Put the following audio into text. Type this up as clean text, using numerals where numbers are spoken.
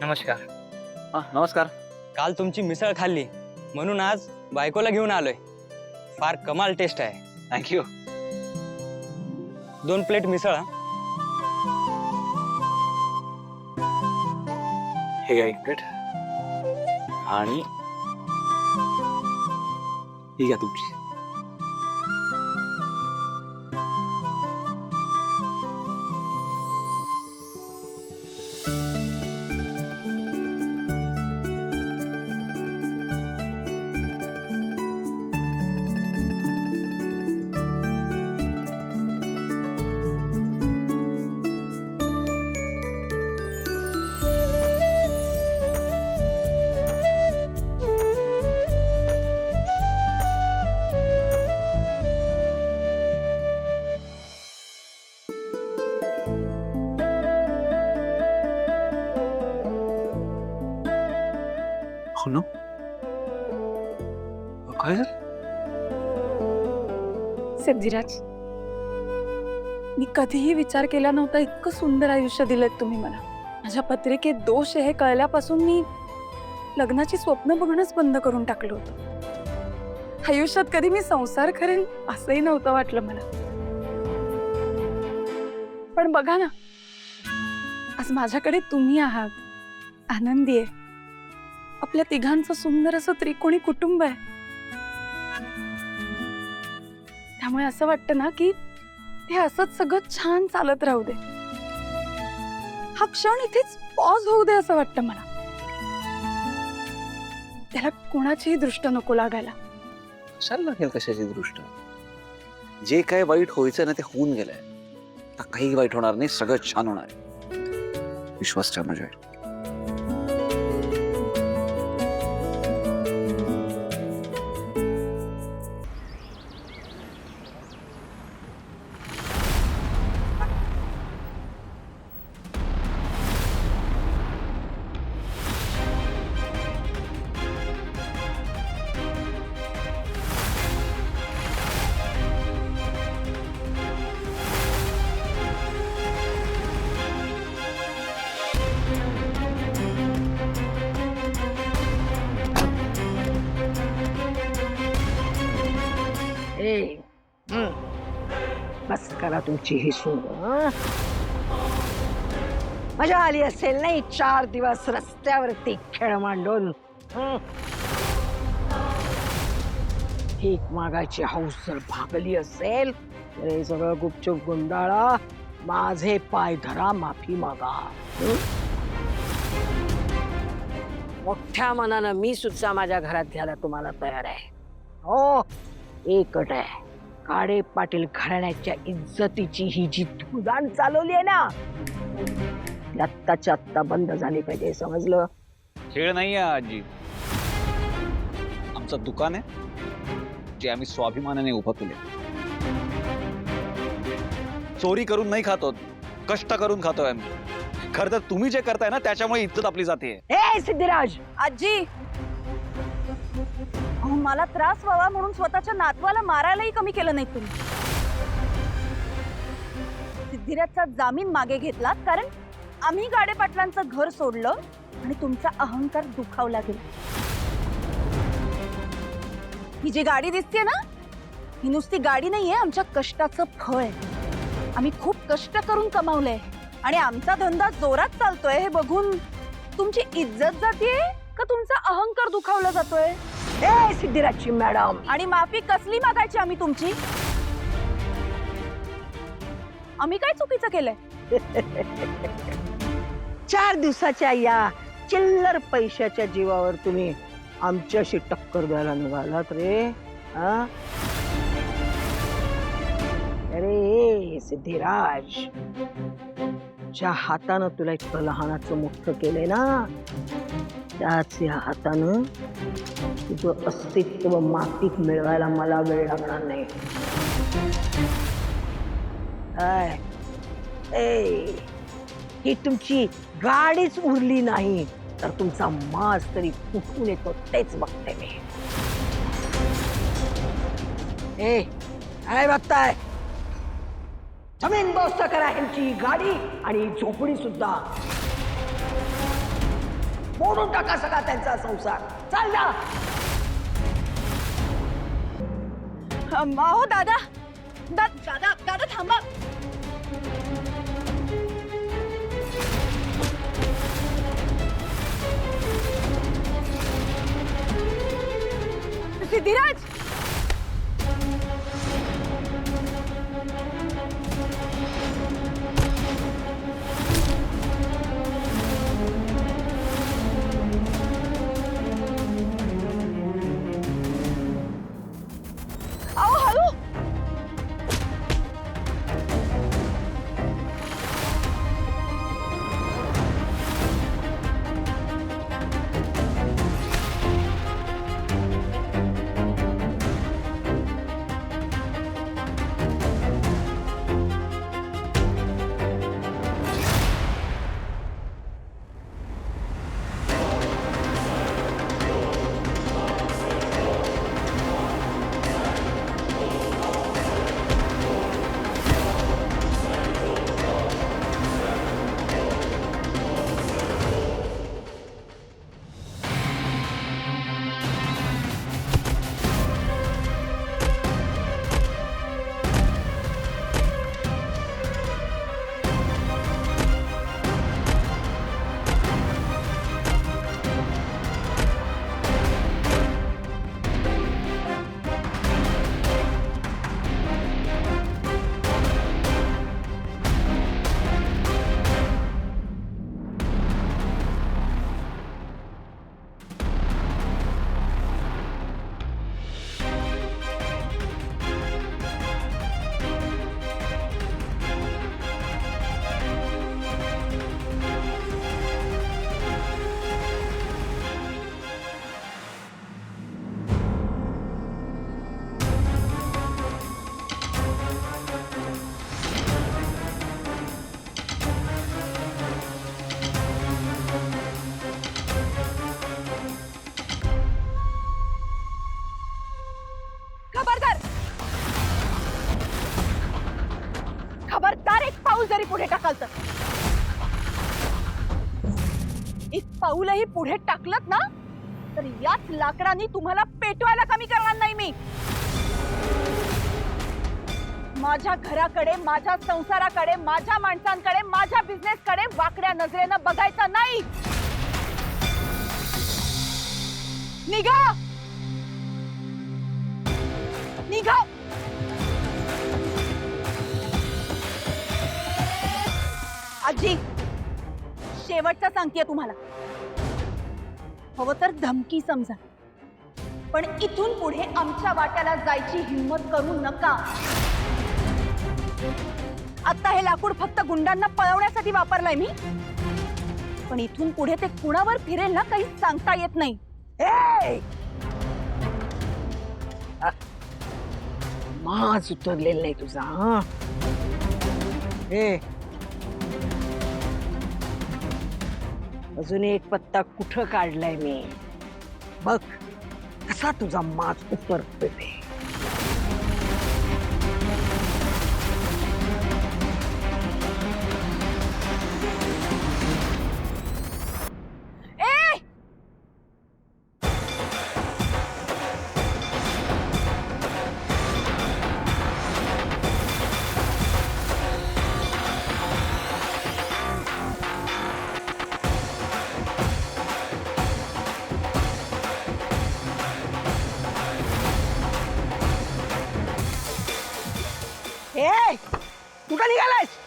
नमस्कार. नमस्कार. काल तुमची मिसळ खाल्ली म्हणून आज बायकोला घेऊन आलोय. फार कमाल टेस्ट आहे. थँक्यू. 2 प्लेट मिसळ हा. हे घ्या 1 प्लेट आणि ही घ्या तुमची. हो ना. काय झालं? सिद्धिराज, मी कधीही विचार केला नव्हता इतकं सुंदर आयुष्य दिलंय तुम्ही मला. माझ्या पत्रिकेत दोष आहे हे कळल्यापासून मी लग्नाची स्वप्न बघणंच बंद करून टाकलं होतं. आयुष्यात कधी मी संसार करेन असंही नव्हतं वाटलं मला. पण बघा ना, आज माझ्याकडे तुम्ही आहात, आनंदी आहे. आपल्या तिघांचं सुंदर असं त्रिकोणी कुटुंब आहे. त्यामुळे असं वाटतं ना की हे असंच सगळं छान चालत राहू दे. हा क्षण इथेच पॉज होऊ दे असं वाटतं मला. त्याला कोणाचीही दृष्ट नको लागायला. कशाला लागेल कशाची दृष्ट? जे काय वाईट व्हायचं ना ते होऊन गेलंय. आता काही वाईट होणार नाही, सगळं छान होणार आहे. विश्वास ठेव माझ्यावर. बस करा तुमची ही सून. मजा आली असेल नाही 4 दिवस रस्त्यावरती खेळ मांडून. भीक मागायची हौस जर भागली असेल तर हे सगळं गुपचूप गुंडाळा, माझे पाय धरा, माफी मागा. मोठ्या मनानं मी सुद्धा माझ्या घरात घ्यायला तुम्हाला तयार आहे. हो, एक अट आहे. काळे पाटील घराण्याच्या इज्जतीची ही जी धुदाण चालवली आहे ना, ती आत्ताच्या आत्ता बंद झाली पाहिजे. समजलं? खेळ नाही आहे आजी. आमचं दुकान आहे जे आम्ही स्वाभिमानाने उभं केले. चोरी करून नाही खातो, कष्ट करून खातोय आम्ही. खरं तर तुम्ही जे करताय ना त्याच्यामुळे इज्जत आपली जाते. ए सिद्धिराज, आजी, मला त्रास व्हावा म्हणून स्वतःच्या नातवाला मारायलाही कमी केलं नाही तुम्ही. सिद्धिराजचा जामीन मागे घेतलात कारण आम्ही गाडे पाटलांचं घर सोडलं आणि तुमचा अहंकार दुखावला गेला. ही जी गाडी दिसते ना, ही नुसती गाडी नाहीये, आमच्या कष्टाचं फळ आहे. आम्ही खूप कष्ट करून कमावलंय आणि आमचा धंदा जोरात चालतोय हे बघून तुमची इज्जत जातीये का तुमचा अहंकार दुखावला जातोय? ए सिद्धिराजची मॅडम, आणि माफी कसली मागायची आम्ही तुमची? आम्ही काय चुकीचं केलंय? 4 दिवसाच्या या चिल्लर पैशाच्या जीवावर तुम्ही आमच्याशी टक्कर द्यायला निघालात रे. अरे सिद्धिराज, ज्या हातानं तुला इतकं लहानाचं मोठं केलंय ना, त्याच या हातानं तुझं अस्तित्व मातीत मिळवायला मला वेळ लागणार नाही. ही तुमची गाडीच उरली नाही तर तुमचा माज तरी कुठून येतो तेच बघते मी. काय बघताय? जमीन दोस्त करा ह्यांची गाडी आणि झोपडी सुद्धा. मोडून टाका सगळा त्यांचा संसार. चाल ना. अहो दादा दादा दादा थांबा. सिद्धिराज अहो हळू. खबरदार खबरदार. एक पाऊल जरी पुढे टाकाल तर, एक पाऊलही पुढे टाकलत ना तर याच लाकडांनी तुम्हाला पेटवायला कमी करणार नाही मी. माझ्या घराकडे, माझ्या संसाराकडे, माझ्या माणसांकडे, माझ्या बिझनेसकडे वाकड्या नजरेनं बघायचं नाही. निघा निघा. आजी शेवटचं सांगतेय तुम्हाला, हवं तर धमकी समजा, पण इथून पुढे आमच्या वाट्याला जायची हिम्मत करू नका. आता हे लाकूड फक्त गुंडांना पळवण्यासाठी वापरलंय मी, पण इथून पुढे ते कुणावर फिरेल ना काही सांगता येत नाही. माज उतरलेला नाही तुझा. हा अजून एक पत्ता कुठं काढलाय मी बघ, कसा तुझा माज उतरतोय. कुठं निघालायस?